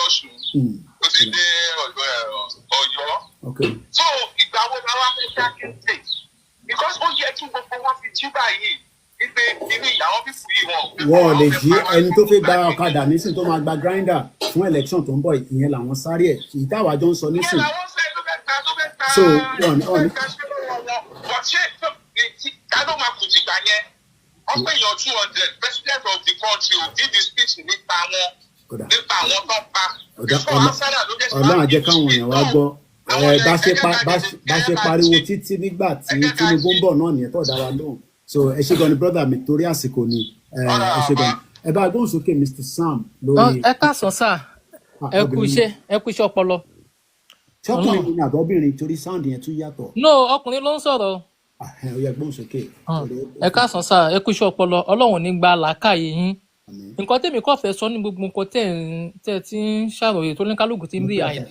Ọ̀ṣun ó ti dé Ọ̀yọ́. So ìgbà wo la wá fẹ́ ṣàkíyèsí because ó yẹ kí gbogbo wọn fi jí báyìí wípé inú ìyàwó fífi yìí wọ́n lè jí ẹni tó fẹ́ gba ọ̀kadà nísìn tó máa gba grinder fún election tó ń bọ̀ ìyẹn làwọn sáré ẹ̀ kì í táwa jọ ń sọ nísìn. So kálọ́ máa kù jìgbà yẹn wọ́n pè yàn 200 president of the country ò did the speech nípa àwọn tó pa. Ọlọ́run àjẹ́ káwọn èèyàn wá gbọ́ bá ṣe pariwo títí nígbà tí Tinubu ń bọ̀ náà nìyẹn tó dá wa lóhùn. So ẹ ṣe gan ni brother mi torí àsìkò ni ẹ ṣe gan ẹ bá gbóhùn sókè Mr. Sam lórí. Ẹ káàsán sá ẹ kú iṣẹ́ ọpọlọ. Ṣé ọkùnrin ni àbọ̀bìnrin torí sound yẹn tún yàtọ̀. No, ọkùnrin ló ń sọ̀rọ̀. Ó yẹ gbóhùn sókè. Ẹ káàsán sá ẹ kú iṣẹ́ ọpọlọ Ọlọ́run ní gba làákàyè yín. Nǹkan tèmi kò fẹ́ sọ ní gbogbo nǹkan tẹ́ ti ń ṣàròyé tó ní kálukú ti ń rí àìdíà.